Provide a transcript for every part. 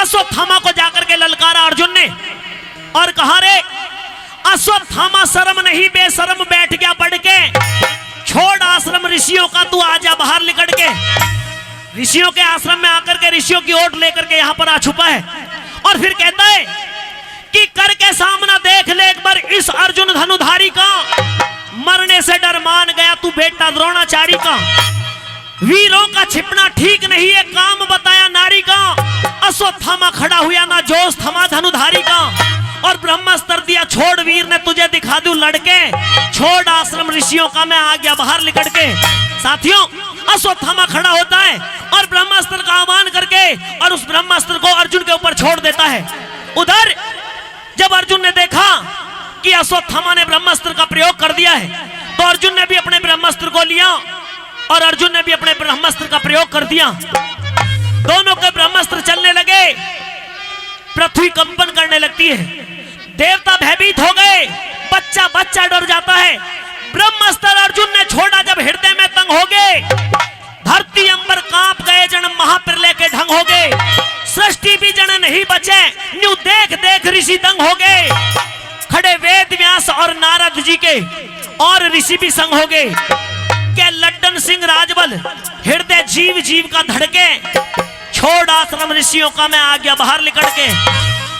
अश्वत्थामा को जाकर के ललकारा अर्जुन ने और कहा, रे अश्वत्थामा शर्म नहीं बेशर्म बैठ गया पढ़ के, छोड़ आश्रम ऋषियों का, तू आजा बाहर निकल के। ऋषियों के आश्रम में आकर के ऋषियों की ओट लेकर के यहां पर आ छुपा है और फिर कहता है कि करके सामना देख ले एक बार इस अर्जुन धनुधारी का, मरने से डर मान गया तू बेटा द्रोणाचारी का। वीरों का छिपना ठीक नहीं है, काम बताया नारी का। अश्वत्थामा खड़ा हुआ ना जोश थमा धनुधारी का, और ब्रह्मास्त्र दिया छोड़ वीर ने तुझे दिखा दूं लड़के, छोड़ आश्रम ऋषियों का, मैं आ गया बाहर निकल के। साथियों, अश्वत्थामा खड़ा होता है और ब्रह्मास्त्र का आह्वान करके और उस ब्रह्मास्त्र को अर्जुन के ऊपर छोड़ देता है। उधर जब अर्जुन ने देखा कि अश्वत्थामा ने ब्रह्मास्त्र का प्रयोग कर दिया है, तो अर्जुन ने भी अपने ब्रह्मास्त्र को लिया और अर्जुन ने भी अपने ब्रह्मास्त्र का प्रयोग कर दिया। दोनों के ब्रह्मास्त्र चलने लगे, पृथ्वी कंपन करने लगती है, देवता भयभीत हो गए, बच्चा बच्चा डर जाता है। ब्रह्मास्त्र अर्जुन ने छोड़ा जब हृदय में तंग हो गए, धरती अंबर कांप गए, जन महाप्रलय के ढंग हो गए, सृष्टि भी जन नहीं बचे, न्यू देख देख ऋषि दंग हो गए। खड़े वेद व्यास और नारद जी के और ऋषि भी संग हो गए। क्या लड्डन सिंह राजबल, हृदय जीव जीव का धड़के, छोड़ आश्रम ऋषियों का, मैं आ गया बाहर निकल के।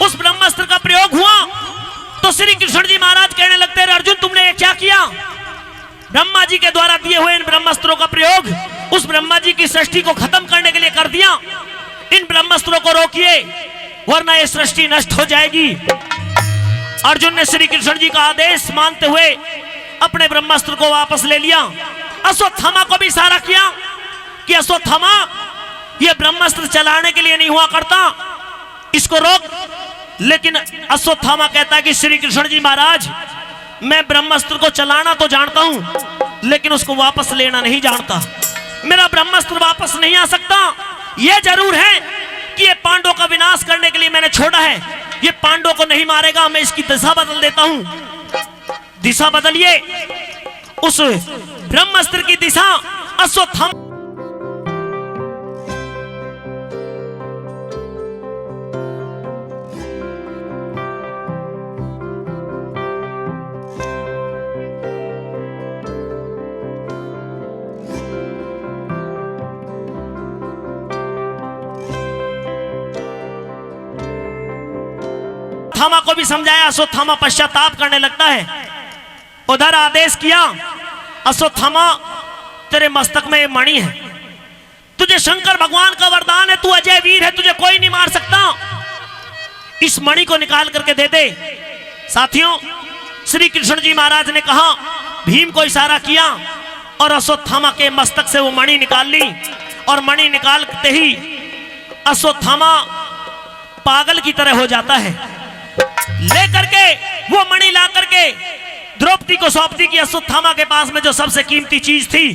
उस ब्रह्मास्त्र का प्रयोग हुआ तो श्री कृष्ण जी महाराज कहने लगते हैं, अर्जुन तुमने ये क्या किया? ब्रह्मा जी के द्वारा दिए हुए इन ब्रह्मास्त्रों का प्रयोग उस ब्रह्मा जी की सृष्टि को खत्म करने के लिए कर दिया। इन ब्रह्मास्त्रों को रोकिए वरना ये सृष्टि नष्ट हो जाएगी। अर्जुन ने श्री कृष्ण जी का आदेश मानते हुए अपने ब्रह्मास्त्र को वापस ले लिया। अश्वत्थामा को भी इशारा किया कि अश्वत्थामा, ये ब्रह्मास्त्र चलाने के लिए नहीं हुआ करता, इसको रोक। लेकिन अश्वत्थामा कहता है कि श्री कृष्ण जी महाराज, मैं ब्रह्मास्त्र को चलाना तो जानता हूं लेकिन उसको वापस लेना नहीं जानता। मेरा ब्रह्मास्त्र वापस नहीं आ सकता। यह जरूर है कि ये पांडवों का विनाश करने के लिए मैंने छोड़ा है, ये पांडवों को नहीं मारेगा, मैं इसकी दिशा बदल देता हूं। दिशा बदलिए। उस ब्रह्मास्त्र की दिशा अश्वत्थामा अश्वत्थामा को भी समझाया। अश्वत्थामा पश्चाताप करने लगता है। उधर आदेश किया, अश्वत्थामा तेरे मस्तक में मणि है, तुझे शंकर भगवान का वरदान है, तू अजय वीर है, तुझे कोई नहीं मार सकता, इस मणि को निकाल करके दे दे। साथियों, श्री कृष्ण जी महाराज ने कहा, भीम को इशारा किया और अश्वत्थामा के मस्तक से वो मणि निकाल ली। और मणि निकालते ही अश्वत्थामा पागल की तरह हो जाता है। लेकर के वो मणि ला करके द्रौपदी को सौंप दी कि अश्वत्थामा के पास में जो सबसे कीमती चीज थी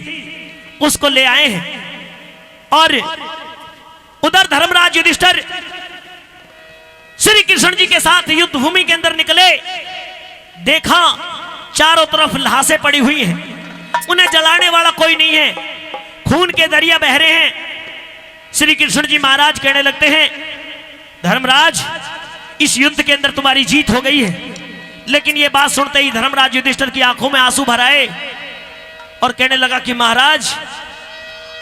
उसको ले आए हैं। और उधर धर्मराज युधिष्ठिर श्री कृष्ण जी के साथ युद्ध भूमि के अंदर निकले। देखा चारों तरफ लाशें पड़ी हुई हैं, उन्हें जलाने वाला कोई नहीं है, खून के दरिया बह रहे हैं। श्री कृष्ण जी महाराज कहने लगते हैं, धर्मराज इस युद्ध के अंदर तुम्हारी जीत हो गई है। लेकिन ये बात सुनते ही धर्मराज युधिष्ठिर की आंखों में आंसू भर आए और कहने लगा कि महाराज,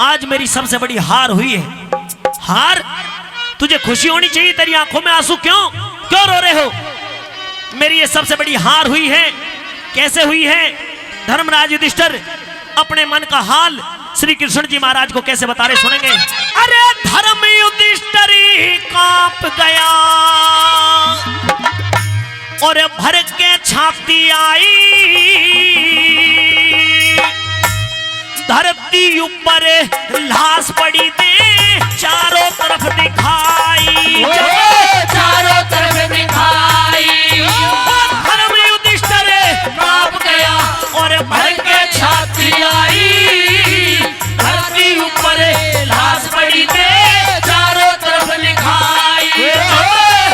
आज मेरी सबसे बड़ी हार हुई है। हार? तुझे खुशी होनी चाहिए, तेरी आंखों में आंसू क्यों रो रहे हो? मेरी ये सबसे बड़ी हार हुई है। कैसे हुई है? धर्मराज युधिष्ठिर अपने मन का हाल श्री कृष्ण जी महाराज को कैसे बता रहे, सुनेंगे। अरे धर्म युधिष्ठिर कांप गया और भर के छाती आई, धरती ऊपर लाश पड़ी दे चारों तरफ दिखाई, चारों तरफ दिखाई। धर्म युधिष्ठिर कांप गया और भर के छाती आई, धरती ऊपर लाश पड़ी दे चारों तरफ दिखाई,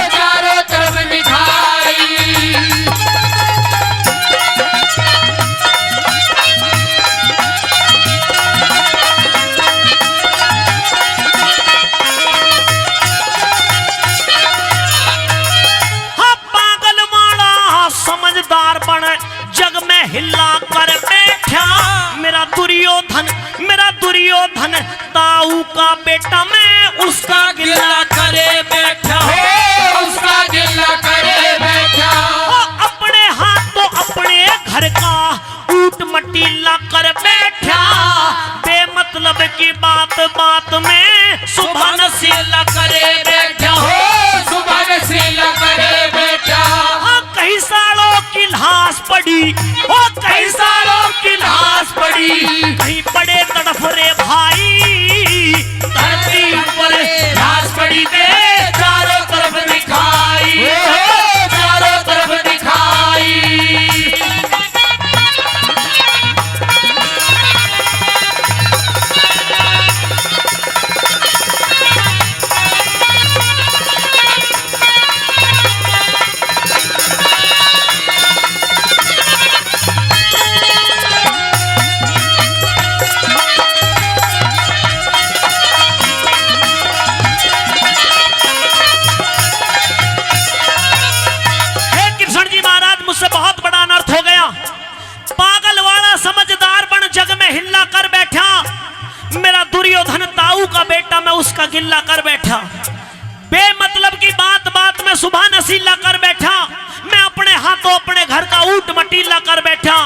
चारों तरफ दिखाई। पड़ी, ओ कहीं सालों की लाश पड़ी, कहीं पड़े तड़फ रे भाई, धरती ऊपर लाश पड़ी दे चारों तरफ दिखाई, चारों तरफ दिखाई। मुझसे बहुत बड़ा अनर्थ हो गया। पागल वाला समझदार बन जग में हिल्ला कर बैठा, मेरा दुर्योधन ताऊ का बेटा मैं उसका गिल्ला कर बैठा, बेमतलब की बात बात में सुबह नसीला कर बैठा, मैं अपने हाथों अपने घर का ऊंट मटीला कर बैठा।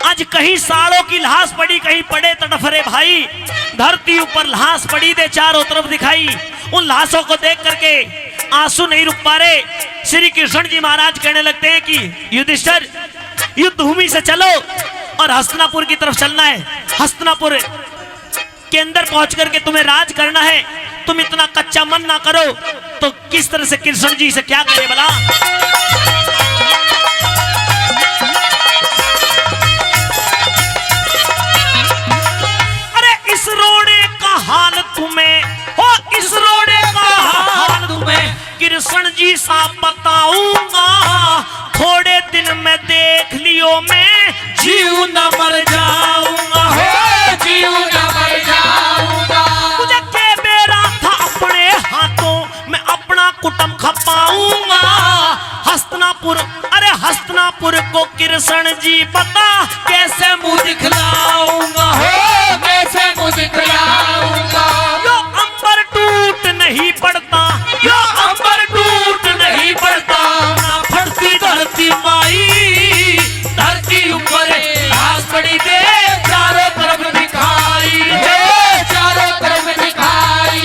आज कहीं साड़ों की लाश पड़ी, कहीं पड़े तड़फरे भाई, धरती ऊपर लाश पड़ी दे चारों तरफ दिखाई। उन लाशों को देख करके आंसू नहीं रुक पा रहे। श्री कृष्ण जी महाराज कहने लगते हैं कि युधिष्ठिर युद्ध भूमि से चलो और हस्तिनापुर की तरफ चलना है, हस्तिनापुर के अंदर पहुंच करके तुम्हें राज करना है। तुम इतना कच्चा मन ना करो। तो किस तरह से कृष्ण जी से क्या करे भला? अरे इस रोने का हाल तुम्हें, हो इस रोने का हाल तुम्हें कृष्ण जी सा बताऊंगा, थोड़े दिन में देख लियो मैं जीव न मर जाऊंगा, हो जीव न मर जाऊंगा। मुझे के बेरा था अपने हाथों में अपना कुटुंब खपाऊंगा। हस्तिनापुर, अरे हस्तिनापुर को कृष्ण जी बता कैसे मुंह दिखलाऊंगा, हो कैसे मुंह दिखलाऊंगा। यो अंबर टूट नहीं पड़ता, यो अंबर टूट नहीं पड़ता, ना फटती धरती माई, धरती ऊपर लाश पड़ी दे चारों तरफ दिखाई, चारों तरफ दिखाई।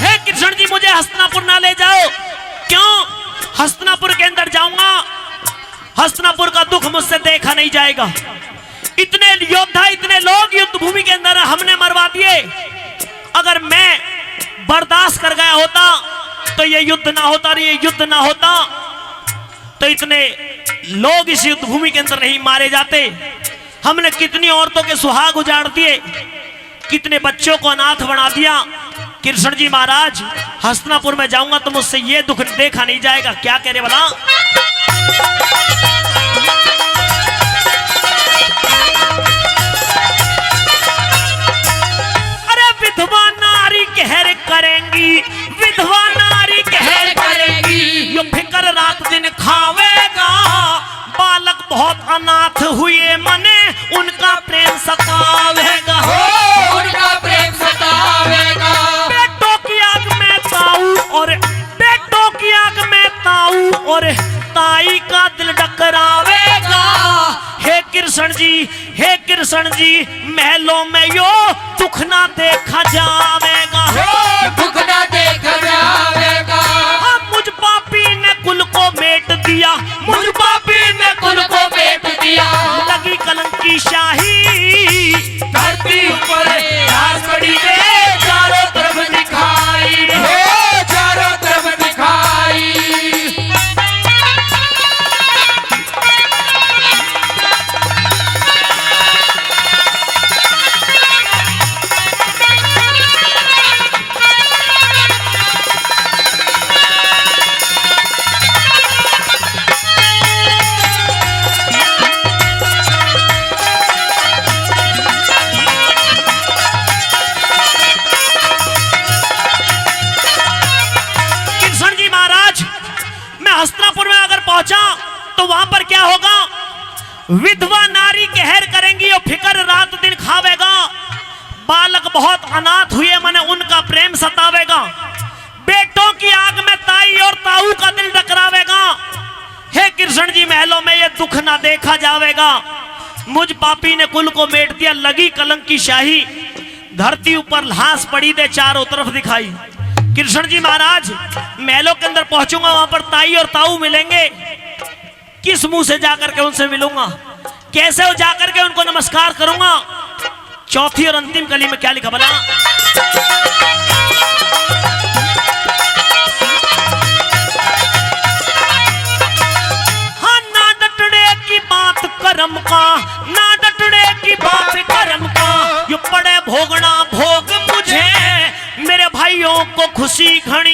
हे कृष्ण जी मुझे हस्तिनापुर ना ले जाओ। क्यों? हस्तिनापुर के अंदर जाऊंगा, हस्तिनापुर का दुख मुझसे देखा नहीं जाएगा। इतने योद्धा, इतने लोग युद्ध भूमि के अंदर हमने मरवा दिए। अगर मैं बर्दाश्त कर गया होता तो ये युद्ध ना होता, ये युद्ध ना होता तो इतने लोग इस युद्ध भूमि के अंदर नहीं मारे जाते। हमने कितनी औरतों के सुहाग उजाड़ दिए, कितने बच्चों को अनाथ बना दिया। कृष्ण जी महाराज हस्तिनापुर में जाऊंगा तो मुझसे ये दुख देखा नहीं जाएगा। क्या कह रहे भला? अरे विधवा नारी कहर करेंगी, विधवा नारी कहर करेंगी, यो फिकर रात दिन खावेगा। बालक बहुत अनाथ हुए मने उनका प्रेम सतावेगा, हो उनका प्रेम सतावेगा। बेटों की आग में ताऊ और बेटों की आग में ताऊ और ताई का दिल डकरावेगा। हे कृष्ण जी, हे कृष्ण जी, महलों में यो दुख ना देखा जावेगा, हो दुख ना देखा जावेगा। मुझ पापी ने कुल को मेट दिया, मुझ पापी ने कुल को मेट दिया। लगी कलंक की शाही, धरती ऊपर लाश पड़ी दे चारों तरफ दिखाई, हो चारों तरफ दिखाई। हस्तिनापुर में अगर पहुंचा तो वहां पर क्या होगा? विधवा नारी कहर करेंगी और फिकर रात दिन खावेगा। बालक बहुत अनाथ हुए मने उनका प्रेम सतावेगा। बेटों की आग में ताई और ताऊ का दिल टकरावेगा। हे कृष्ण जी महलों में ये दुख ना देखा जावेगा। मुझ पापी ने कुल को मेट दिया, लगी कलंक की शाही, धरती ऊपर लाश पड़ी दे चारों तरफ दिखाई। कृष्ण जी महाराज महलों के अंदर पहुंचूंगा, वहां पर ताई और ताऊ मिलेंगे, किस मुंह से जाकर के उनसे मिलूंगा, कैसे वो जाकर के उनको नमस्कार करूंगा। चौथी और अंतिम कली में क्या लिखा बना, हाँ ना डटने की बात कर्म का, ना डटने की बात कर्म का, ये पड़े भोगना भोग मुझे, मेरे भाइयों को खुशी घनी